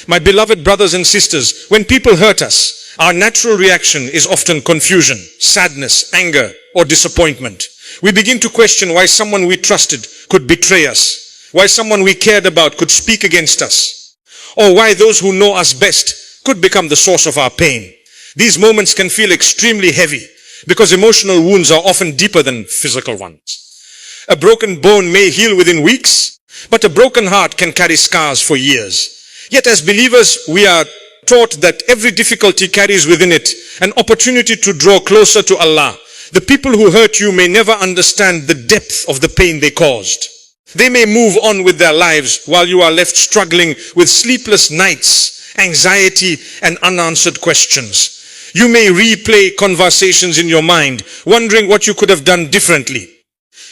My beloved brothers and sisters, when people hurt us, our natural reaction is often confusion, sadness, anger, or disappointment. We begin to question why someone we trusted could betray us, why someone we cared about could speak against us, or why those who know us best could become the source of our pain. These moments can feel extremely heavy because emotional wounds are often deeper than physical ones. A broken bone may heal within weeks, but a broken heart can carry scars for years. Yet as believers, we are taught that every difficulty carries within it an opportunity to draw closer to Allah. The people who hurt you may never understand the depth of the pain they caused. They may move on with their lives while you are left struggling with sleepless nights, anxiety, and unanswered questions. You may replay conversations in your mind, wondering what you could have done differently.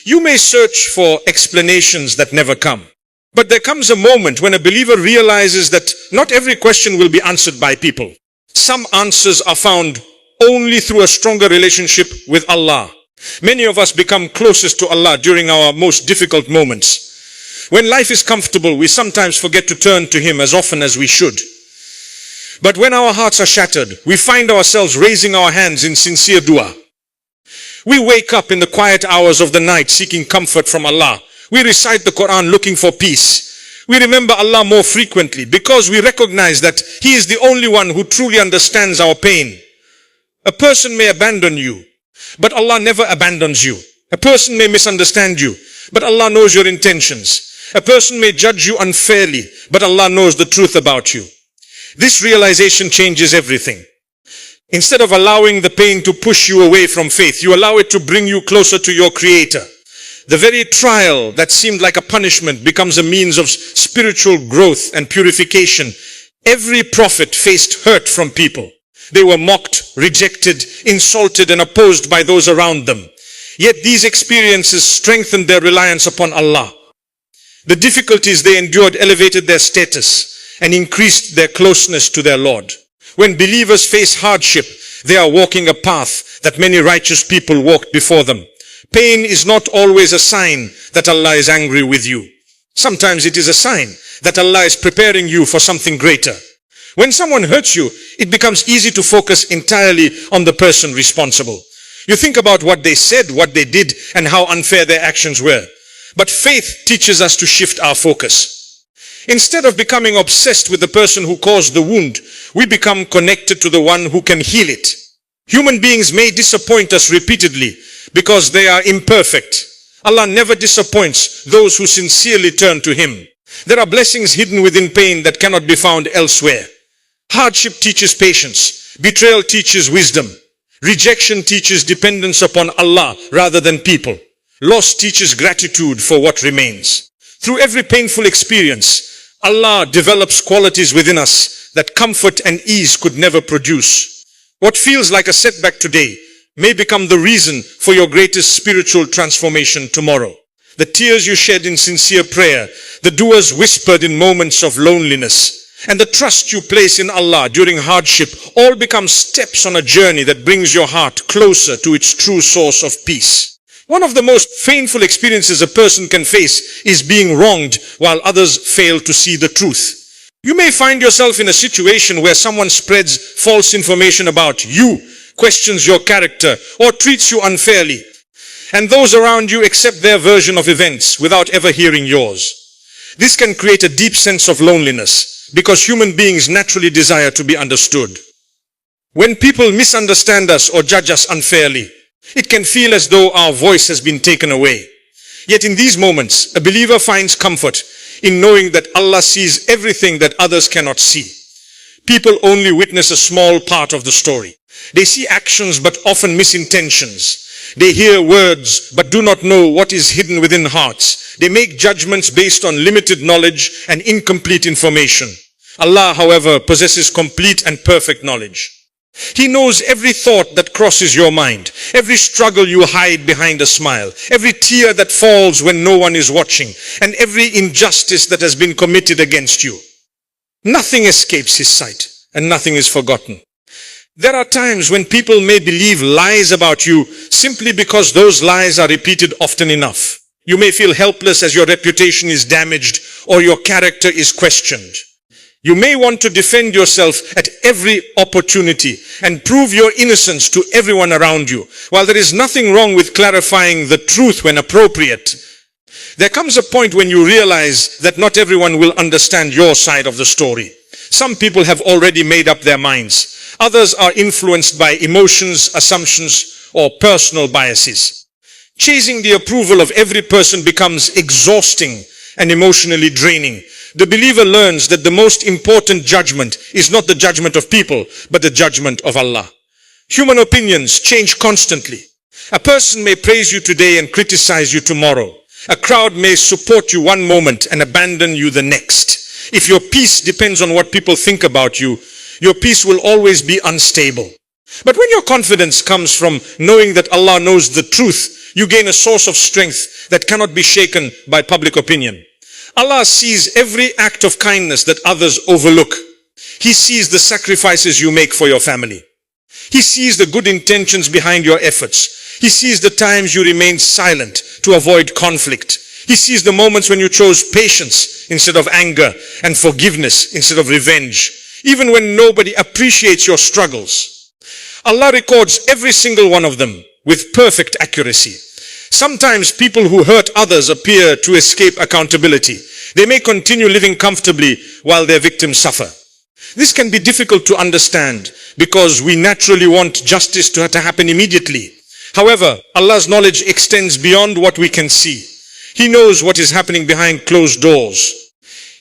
You may search for explanations that never come. But there comes a moment when a believer realizes that not every question will be answered by people. Some answers are found only through a stronger relationship with Allah. Many of us become closest to Allah during our most difficult moments. When life is comfortable, we sometimes forget to turn to Him as often as we should. But when our hearts are shattered, we find ourselves raising our hands in sincere dua. We wake up in the quiet hours of the night seeking comfort from Allah. We recite the Quran looking for peace. We remember Allah more frequently because we recognize that He is the only one who truly understands our pain. A person may abandon you, but Allah never abandons you. A person may misunderstand you, but Allah knows your intentions. A person may judge you unfairly, but Allah knows the truth about you. This realization changes everything. Instead of allowing the pain to push you away from faith, you allow it to bring you closer to your Creator. The very trial that seemed like a punishment becomes a means of spiritual growth and purification. Every prophet faced hurt from people. They were mocked, rejected, insulted, and opposed by those around them. Yet these experiences strengthened their reliance upon Allah. The difficulties they endured elevated their status and increased their closeness to their Lord. When believers face hardship, they are walking a path that many righteous people walked before them. Pain is not always a sign that Allah is angry with you. Sometimes it is a sign that Allah is preparing you for something greater. When someone hurts you, it becomes easy to focus entirely on the person responsible. You think about what they said, what they did, and how unfair their actions were. But faith teaches us to shift our focus. Instead of becoming obsessed with the person who caused the wound, we become connected to the one who can heal it. Human beings may disappoint us repeatedly because they are imperfect. Allah never disappoints those who sincerely turn to Him. There are blessings hidden within pain that cannot be found elsewhere. Hardship teaches patience. Betrayal teaches wisdom. Rejection teaches dependence upon Allah rather than people. Loss teaches gratitude for what remains. Through every painful experience, Allah develops qualities within us that comfort and ease could never produce. What feels like a setback today may become the reason for your greatest spiritual transformation tomorrow. The tears you shed in sincere prayer, the du'as whispered in moments of loneliness, and the trust you place in Allah during hardship all become steps on a journey that brings your heart closer to its true source of peace. One of the most painful experiences a person can face is being wronged while others fail to see the truth. You may find yourself in a situation where someone spreads false information about you, questions your character, or treats you unfairly, and those around you accept their version of events without ever hearing yours. This can create a deep sense of loneliness because human beings naturally desire to be understood. When people misunderstand us or judge us unfairly, it can feel as though our voice has been taken away. Yet in these moments, a believer finds comfort in knowing that Allah sees everything that others cannot see. People only witness a small part of the story. They see actions but often miss intentions. They hear words but do not know what is hidden within hearts. They make judgments based on limited knowledge and incomplete information. Allah, however, possesses complete and perfect knowledge. He knows every thought that crosses your mind, every struggle you hide behind a smile, every tear that falls when no one is watching, and every injustice that has been committed against you. Nothing escapes His sight, and nothing is forgotten. There are times when people may believe lies about you simply because those lies are repeated often enough. You may feel helpless as your reputation is damaged or your character is questioned. You may want to defend yourself at every opportunity and prove your innocence to everyone around you. While there is nothing wrong with clarifying the truth when appropriate, there comes a point when you realize that not everyone will understand your side of the story. Some people have already made up their minds. Others are influenced by emotions, assumptions, or personal biases. Chasing the approval of every person becomes exhausting and emotionally draining. The believer learns that the most important judgment is not the judgment of people, but the judgment of Allah. Human opinions change constantly. A person may praise you today and criticize you tomorrow. A crowd may support you one moment and abandon you the next. If your peace depends on what people think about you, your peace will always be unstable. But when your confidence comes from knowing that Allah knows the truth, you gain a source of strength that cannot be shaken by public opinion. Allah sees every act of kindness that others overlook. He sees the sacrifices you make for your family. He sees the good intentions behind your efforts. He sees the times you remained silent to avoid conflict. He sees the moments when you chose patience instead of anger and forgiveness instead of revenge, even when nobody appreciates your struggles. Allah records every single one of them with perfect accuracy. Sometimes people who hurt others appear to escape accountability. They may continue living comfortably while their victims suffer. This can be difficult to understand because we naturally want justice to happen immediately. However, Allah's knowledge extends beyond what we can see. He knows what is happening behind closed doors.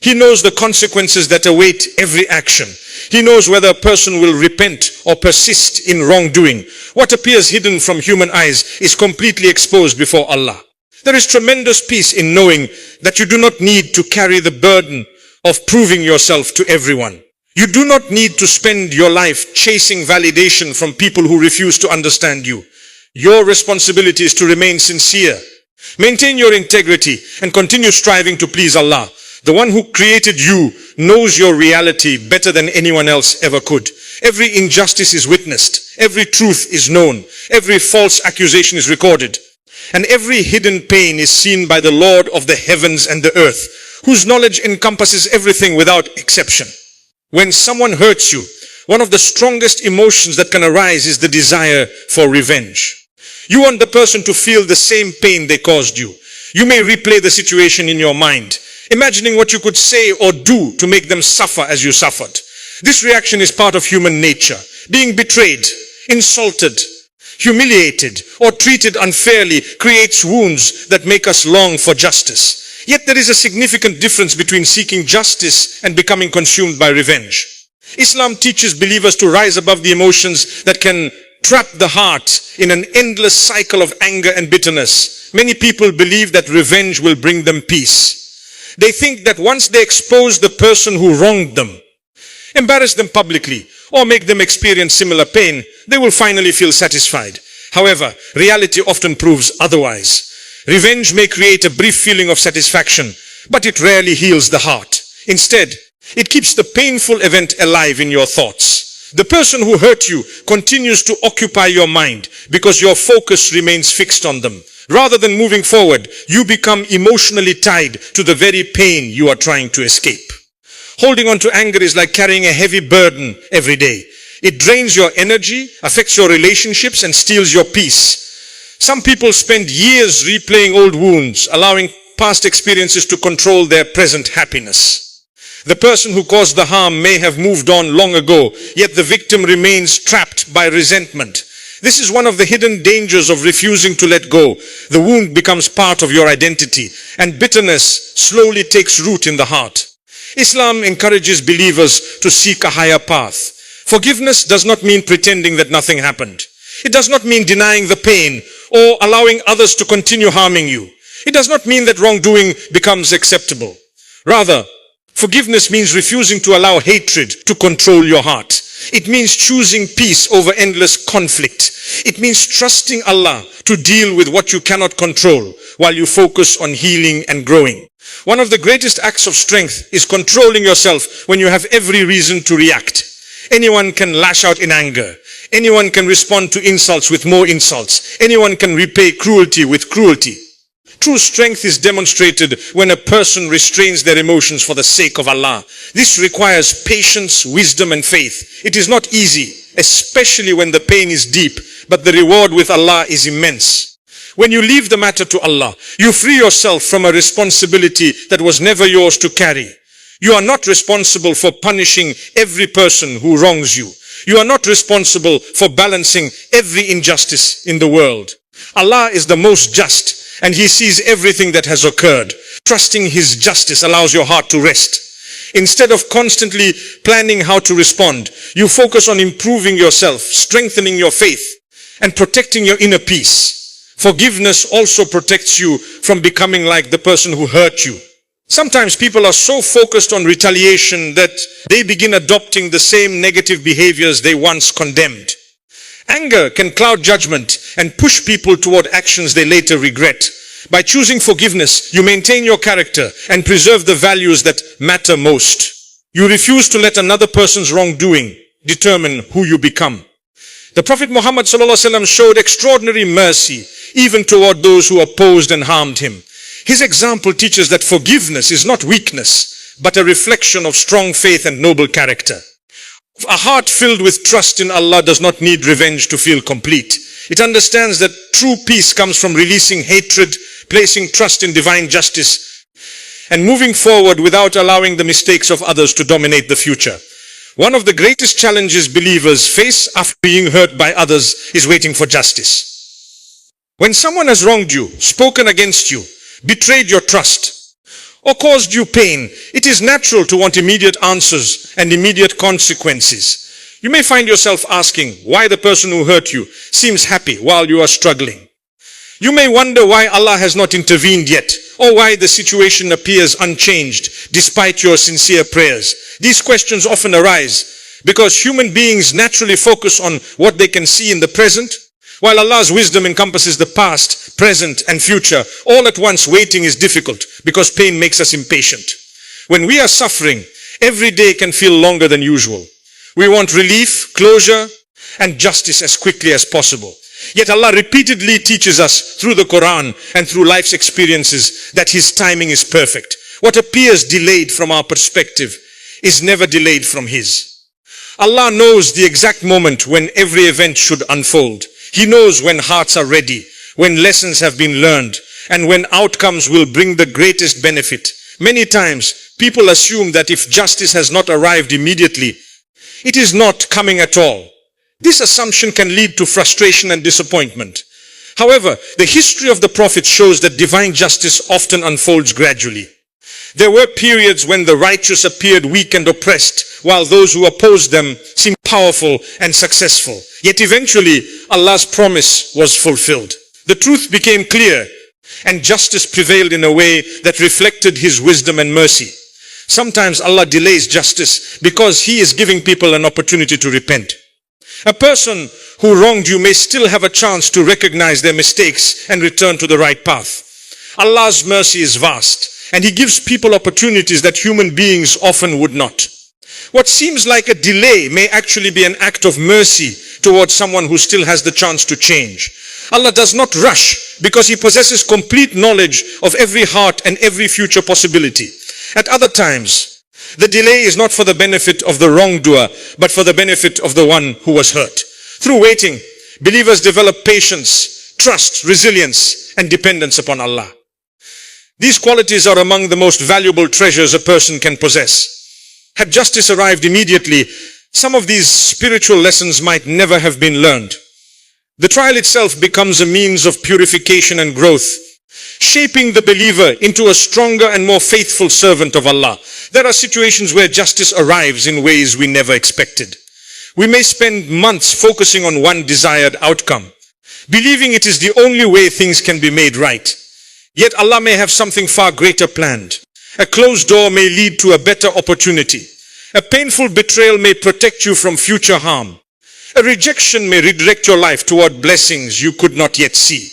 He knows the consequences that await every action. He knows whether a person will repent or persist in wrongdoing. What appears hidden from human eyes is completely exposed before Allah. There is tremendous peace in knowing that you do not need to carry the burden of proving yourself to everyone. You do not need to spend your life chasing validation from people who refuse to understand you. Your responsibility is to remain sincere. Maintain your integrity and continue striving to please Allah. The one who created you knows your reality better than anyone else ever could. Every injustice is witnessed. Every truth is known. Every false accusation is recorded. And every hidden pain is seen by the Lord of the heavens and the earth, whose knowledge encompasses everything without exception. When someone hurts you, one of the strongest emotions that can arise is the desire for revenge. You want the person to feel the same pain they caused you. You may replay the situation in your mind, imagining what you could say or do to make them suffer as you suffered. This reaction is part of human nature. Being betrayed, insulted, humiliated, or treated unfairly creates wounds that make us long for justice. Yet there is a significant difference between seeking justice and becoming consumed by revenge. Islam teaches believers to rise above the emotions that can trap the heart in an endless cycle of anger and bitterness. Many people believe that revenge will bring them peace. They think that once they expose the person who wronged them, embarrass them publicly, or make them experience similar pain, they will finally feel satisfied. However, reality often proves otherwise. Revenge may create a brief feeling of satisfaction, but it rarely heals the heart. Instead, it keeps the painful event alive in your thoughts. The person who hurt you continues to occupy your mind because your focus remains fixed on them. Rather than moving forward, you become emotionally tied to the very pain you are trying to escape. Holding on to anger is like carrying a heavy burden every day. It drains your energy, affects your relationships, and steals your peace. Some people spend years replaying old wounds, allowing past experiences to control their present happiness. The person who caused the harm may have moved on long ago, yet the victim remains trapped by resentment. This is one of the hidden dangers of refusing to let go. The wound becomes part of your identity, and bitterness slowly takes root in the heart. Islam encourages believers to seek a higher path. Forgiveness does not mean pretending that nothing happened. It does not mean denying the pain or allowing others to continue harming you. It does not mean that wrongdoing becomes acceptable. Rather, forgiveness means refusing to allow hatred to control your heart. It means choosing peace over endless conflict. It means trusting Allah to deal with what you cannot control while you focus on healing and growing. One of the greatest acts of strength is controlling yourself when you have every reason to react. Anyone can lash out in anger. Anyone can respond to insults with more insults. Anyone can repay cruelty with cruelty. True strength is demonstrated when a person restrains their emotions for the sake of Allah. This requires patience, wisdom and faith. It is not easy, especially when the pain is deep, but the reward with Allah is immense. When you leave the matter to Allah, you free yourself from a responsibility that was never yours to carry. You are not responsible for punishing every person who wrongs you. You are not responsible for balancing every injustice in the world. Allah is the most just, and He sees everything that has occurred. Trusting His justice allows your heart to rest. Instead of constantly planning how to respond, you focus on improving yourself, strengthening your faith, and protecting your inner peace. Forgiveness also protects you from becoming like the person who hurt you. Sometimes people are so focused on retaliation that they begin adopting the same negative behaviors they once condemned. Anger can cloud judgment and push people toward actions they later regret. By choosing forgiveness, you maintain your character and preserve the values that matter most. You refuse to let another person's wrongdoing determine who you become. The Prophet Muhammad ﷺ showed extraordinary mercy even toward those who opposed and harmed him. His example teaches that forgiveness is not weakness, but a reflection of strong faith and noble character. A heart filled with trust in Allah does not need revenge to feel complete. It understands that true peace comes from releasing hatred, placing trust in divine justice, and moving forward without allowing the mistakes of others to dominate the future. One of the greatest challenges believers face after being hurt by others is waiting for justice. When someone has wronged you, spoken against you, betrayed your trust, or caused you pain, it is natural to want immediate answers and immediate consequences. You may find yourself asking why the person who hurt you seems happy while you are struggling. You may wonder why Allah has not intervened yet, or why the situation appears unchanged despite your sincere prayers. These questions often arise because human beings naturally focus on what they can see in the present, while Allah's wisdom encompasses the past, present and future. All at once, waiting is difficult because pain makes us impatient. When we are suffering, every day can feel longer than usual. We want relief, closure and justice as quickly as possible. Yet Allah repeatedly teaches us through the Quran and through life's experiences that His timing is perfect. What appears delayed from our perspective is never delayed from His. Allah knows the exact moment when every event should unfold. He knows when hearts are ready, when lessons have been learned, and when outcomes will bring the greatest benefit. Many times, people assume that if justice has not arrived immediately, it is not coming at all. This assumption can lead to frustration and disappointment. However, the history of the Prophet shows that divine justice often unfolds gradually. There were periods when the righteous appeared weak and oppressed, while those who opposed them seemed powerful and successful. Yet eventually, Allah's promise was fulfilled. The truth became clear, and justice prevailed in a way that reflected His wisdom and mercy. Sometimes Allah delays justice because He is giving people an opportunity to repent. A person who wronged you may still have a chance to recognize their mistakes and return to the right path. Allah's mercy is vast, and He gives people opportunities that human beings often would not. What seems like a delay may actually be an act of mercy towards someone who still has the chance to change. Allah does not rush because He possesses complete knowledge of every heart and every future possibility. At other times, the delay is not for the benefit of the wrongdoer, but for the benefit of the one who was hurt. Through waiting, believers develop patience, trust, resilience, and dependence upon Allah. These qualities are among the most valuable treasures a person can possess. Had justice arrived immediately, some of these spiritual lessons might never have been learned. The trial itself becomes a means of purification and growth, shaping the believer into a stronger and more faithful servant of Allah. There are situations where justice arrives in ways we never expected. We may spend months focusing on one desired outcome, believing it is the only way things can be made right. Yet Allah may have something far greater planned. A closed door may lead to a better opportunity. A painful betrayal may protect you from future harm. A rejection may redirect your life toward blessings you could not yet see.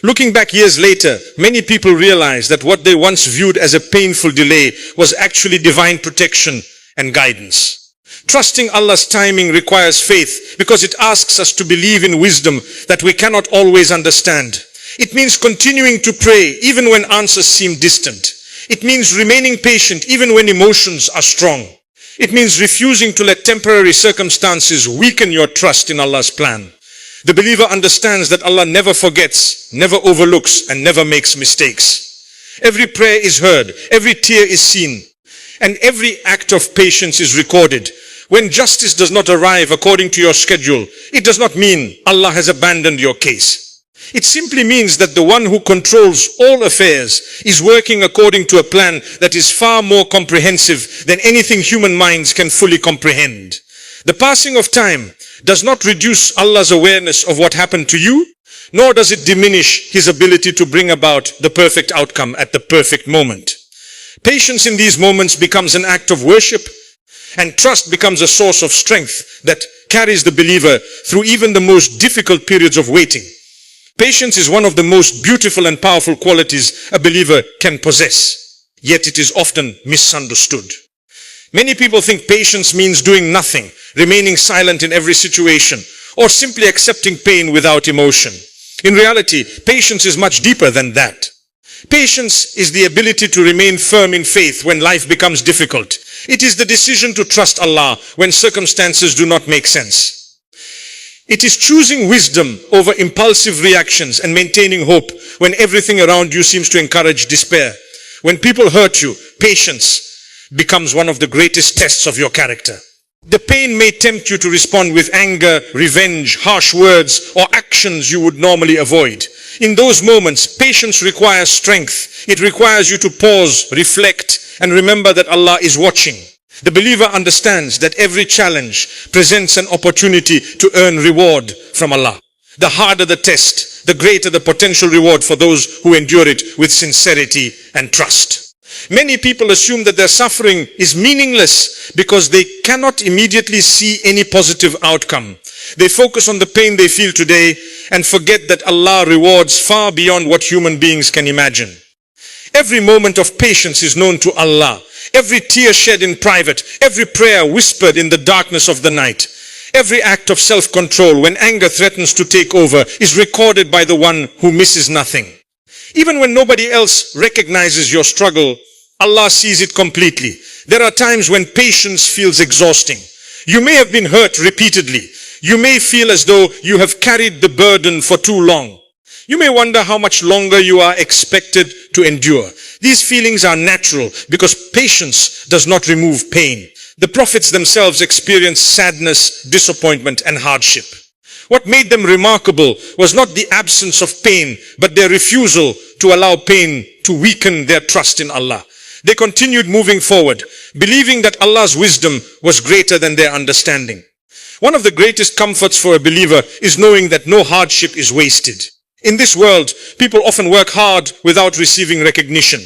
Looking back years later, many people realize that what they once viewed as a painful delay was actually divine protection and guidance. Trusting Allah's timing requires faith because it asks us to believe in wisdom that we cannot always understand. It means continuing to pray even when answers seem distant. It means remaining patient even when emotions are strong. It means refusing to let temporary circumstances weaken your trust in Allah's plan. The believer understands that Allah never forgets, never overlooks, and never makes mistakes. Every prayer is heard, every tear is seen, and every act of patience is recorded. When justice does not arrive according to your schedule, it does not mean Allah has abandoned your case. It simply means that the one who controls all affairs is working according to a plan that is far more comprehensive than anything human minds can fully comprehend. The passing of time does not reduce Allah's awareness of what happened to you, nor does it diminish His ability to bring about the perfect outcome at the perfect moment. Patience in these moments becomes an act of worship, and trust becomes a source of strength that carries the believer through even the most difficult periods of waiting. Patience is one of the most beautiful and powerful qualities a believer can possess, yet it is often misunderstood. Many people think patience means doing nothing, remaining silent in every situation, or simply accepting pain without emotion. In reality, patience is much deeper than that. Patience is the ability to remain firm in faith when life becomes difficult. It is the decision to trust Allah when circumstances do not make sense. It is choosing wisdom over impulsive reactions and maintaining hope when everything around you seems to encourage despair. When people hurt you, patience becomes one of the greatest tests of your character. The pain may tempt you to respond with anger, revenge, harsh words, or actions you would normally avoid. In those moments, patience requires strength. It requires you to pause, reflect, and remember that Allah is watching. The believer understands that every challenge presents an opportunity to earn reward from Allah. The harder the test, the greater the potential reward for those who endure it with sincerity and trust. Many people assume that their suffering is meaningless because they cannot immediately see any positive outcome. They focus on the pain they feel today and forget that Allah rewards far beyond what human beings can imagine. Every moment of patience is known to Allah. Every tear shed in private, every prayer whispered in the darkness of the night, every act of self-control when anger threatens to take over is recorded by the one who misses nothing. Even when nobody else recognizes your struggle, Allah sees it completely. There are times when patience feels exhausting. You may have been hurt repeatedly. You may feel as though you have carried the burden for too long. You may wonder how much longer you are expected to endure. These feelings are natural because patience does not remove pain. The prophets themselves experienced sadness, disappointment, and hardship. What made them remarkable was not the absence of pain, but their refusal to allow pain to weaken their trust in Allah. They continued moving forward, believing that Allah's wisdom was greater than their understanding. One of the greatest comforts for a believer is knowing that no hardship is wasted. In this world, people often work hard without receiving recognition.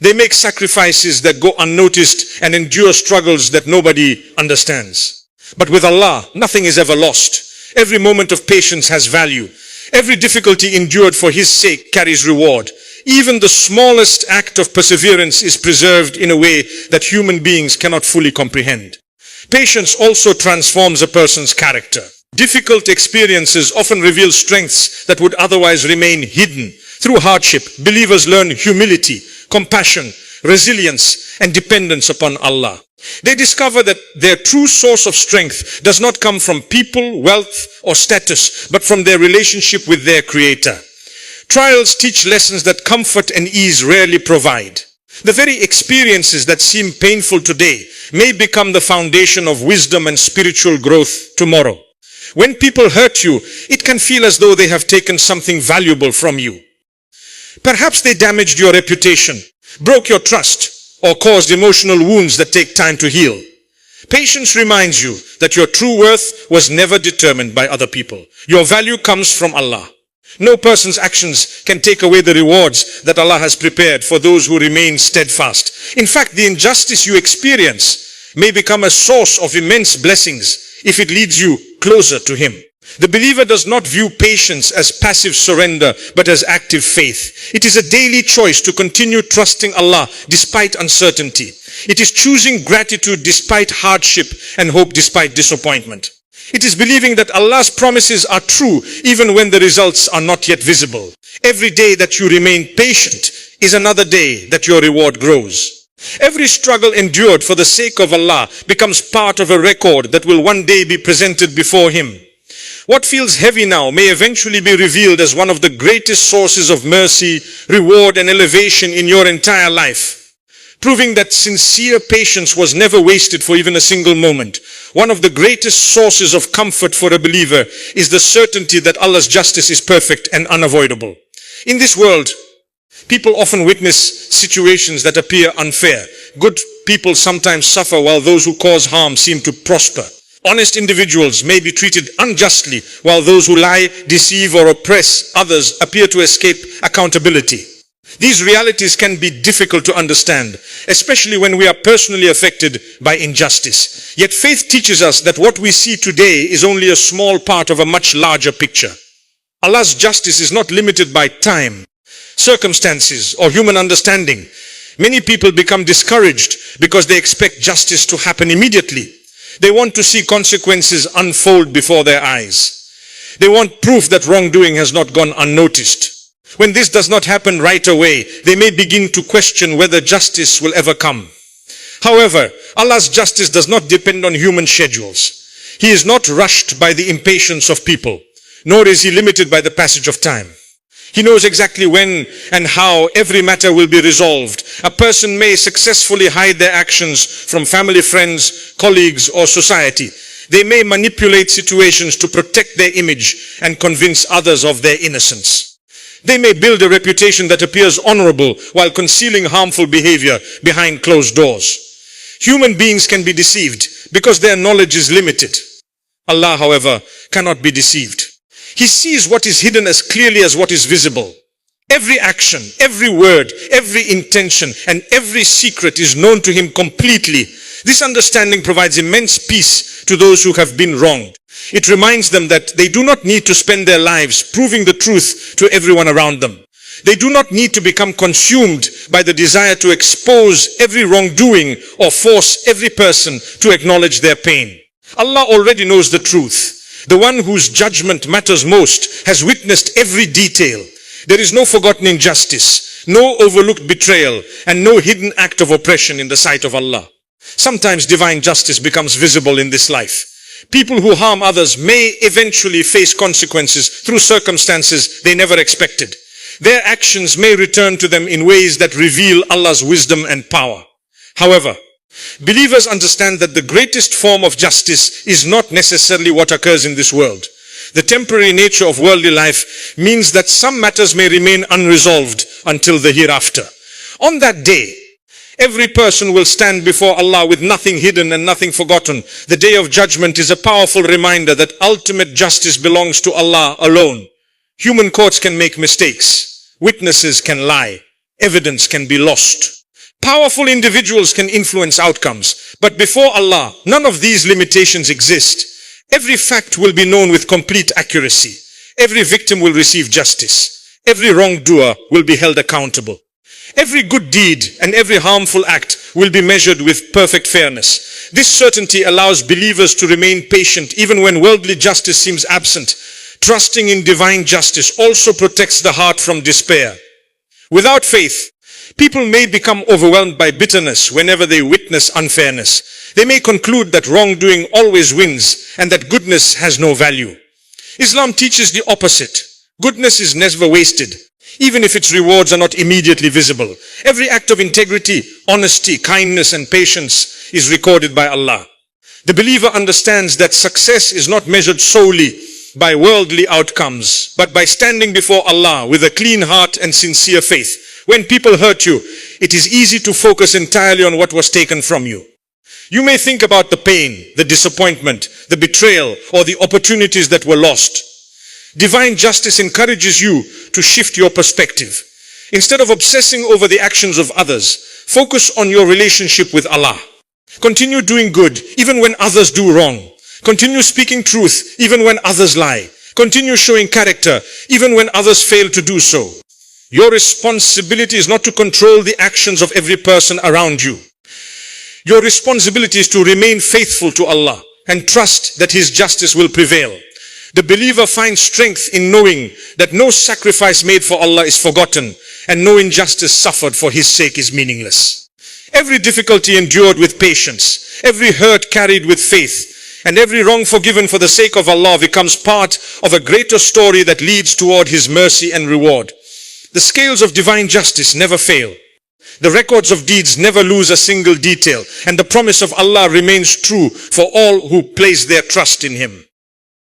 They make sacrifices that go unnoticed and endure struggles that nobody understands. But with Allah, nothing is ever lost. Every moment of patience has value. Every difficulty endured for His sake carries reward. Even the smallest act of perseverance is preserved in a way that human beings cannot fully comprehend. Patience also transforms a person's character. Difficult experiences often reveal strengths that would otherwise remain hidden. Through hardship, believers learn humility, compassion, resilience, and dependence upon Allah. They discover that their true source of strength does not come from people, wealth, or status, but from their relationship with their Creator. Trials teach lessons that comfort and ease rarely provide. The very experiences that seem painful today may become the foundation of wisdom and spiritual growth tomorrow. When people hurt you, it can feel as though they have taken something valuable from you. Perhaps they damaged your reputation, broke your trust, or caused emotional wounds that take time to heal. Patience reminds you that your true worth was never determined by other people. Your value comes from Allah. No person's actions can take away the rewards that Allah has prepared for those who remain steadfast. In fact, the injustice you experience may become a source of immense blessings if it leads you closer to Him. The believer does not view patience as passive surrender, but as active faith. It is a daily choice to continue trusting Allah despite uncertainty. It is choosing gratitude despite hardship and hope despite disappointment. It is believing that Allah's promises are true even when the results are not yet visible. Every day that you remain patient is another day that your reward grows. Every struggle endured for the sake of Allah becomes part of a record that will one day be presented before Him. What feels heavy now may eventually be revealed as one of the greatest sources of mercy, reward and elevation in your entire life, proving that sincere patience was never wasted for even a single moment. One of the greatest sources of comfort for a believer is the certainty that Allah's justice is perfect and unavoidable. In this world, people often witness situations that appear unfair. Good people sometimes suffer while those who cause harm seem to prosper. Honest individuals may be treated unjustly while those who lie, deceive or oppress others appear to escape accountability. These realities can be difficult to understand, especially when we are personally affected by injustice. Yet faith teaches us that what we see today is only a small part of a much larger picture. Allah's justice is not limited by time, circumstances or human understanding. Many people become discouraged because they expect justice to happen immediately. They want to see consequences unfold before their eyes. They want proof that wrongdoing has not gone unnoticed. When this does not happen right away, they may begin to question whether justice will ever come. However, Allah's justice does not depend on human schedules. He is not rushed by the impatience of people, nor is He limited by the passage of time. He knows exactly when and how every matter will be resolved. A person may successfully hide their actions from family, friends, colleagues, or society. They may manipulate situations to protect their image and convince others of their innocence. They may build a reputation that appears honorable while concealing harmful behavior behind closed doors. Human beings can be deceived because their knowledge is limited. Allah, however, cannot be deceived. He sees what is hidden as clearly as what is visible. Every action, every word, every intention, and every secret is known to Him completely. This understanding provides immense peace to those who have been wronged. It reminds them that they do not need to spend their lives proving the truth to everyone around them. They do not need to become consumed by the desire to expose every wrongdoing or force every person to acknowledge their pain. Allah already knows the truth. The one whose judgment matters most has witnessed every detail. There is no forgotten injustice, no overlooked betrayal, and no hidden act of oppression in the sight of Allah. Sometimes divine justice becomes visible in this life. People who harm others may eventually face consequences through circumstances they never expected. Their actions may return to them in ways that reveal Allah's wisdom and power. However, believers understand that the greatest form of justice is not necessarily what occurs in this world. The temporary nature of worldly life means that some matters may remain unresolved until the hereafter. On that day, every person will stand before Allah with nothing hidden and nothing forgotten. The day of judgment is a powerful reminder that ultimate justice belongs to Allah alone. Human courts can make mistakes. Witnesses can lie. Evidence can be lost. Powerful individuals can influence outcomes, but before Allah, none of these limitations exist. Every fact will be known with complete accuracy. Every victim will receive justice. Every wrongdoer will be held accountable. Every good deed and every harmful act will be measured with perfect fairness. This certainty allows believers to remain patient even when worldly justice seems absent. Trusting in divine justice also protects the heart from despair. Without faith, people may become overwhelmed by bitterness whenever they witness unfairness. They may conclude that wrongdoing always wins and that goodness has no value. Islam teaches the opposite. Goodness is never wasted, even if its rewards are not immediately visible. Every act of integrity, honesty, kindness, and patience is recorded by Allah. The believer understands that success is not measured solely by worldly outcomes, but by standing before Allah with a clean heart and sincere faith. When people hurt you, it is easy to focus entirely on what was taken from you. You may think about the pain, the disappointment, the betrayal, or the opportunities that were lost. Divine justice encourages you to shift your perspective. Instead of obsessing over the actions of others, focus on your relationship with Allah. Continue doing good even when others do wrong. Continue speaking truth even when others lie. Continue showing character even when others fail to do so. Your responsibility is not to control the actions of every person around you. Your responsibility is to remain faithful to Allah. and trust that his justice will prevail. The believer finds strength in knowing that no sacrifice made for Allah is forgotten and no injustice suffered for his sake is meaningless. Every difficulty endured with patience, every hurt carried with faith, and every wrong forgiven for the sake of Allah becomes part of a greater story that leads toward his mercy and reward. The scales of divine justice never fail. The records of deeds never lose a single detail, and the promise of Allah remains true for all who place their trust in him.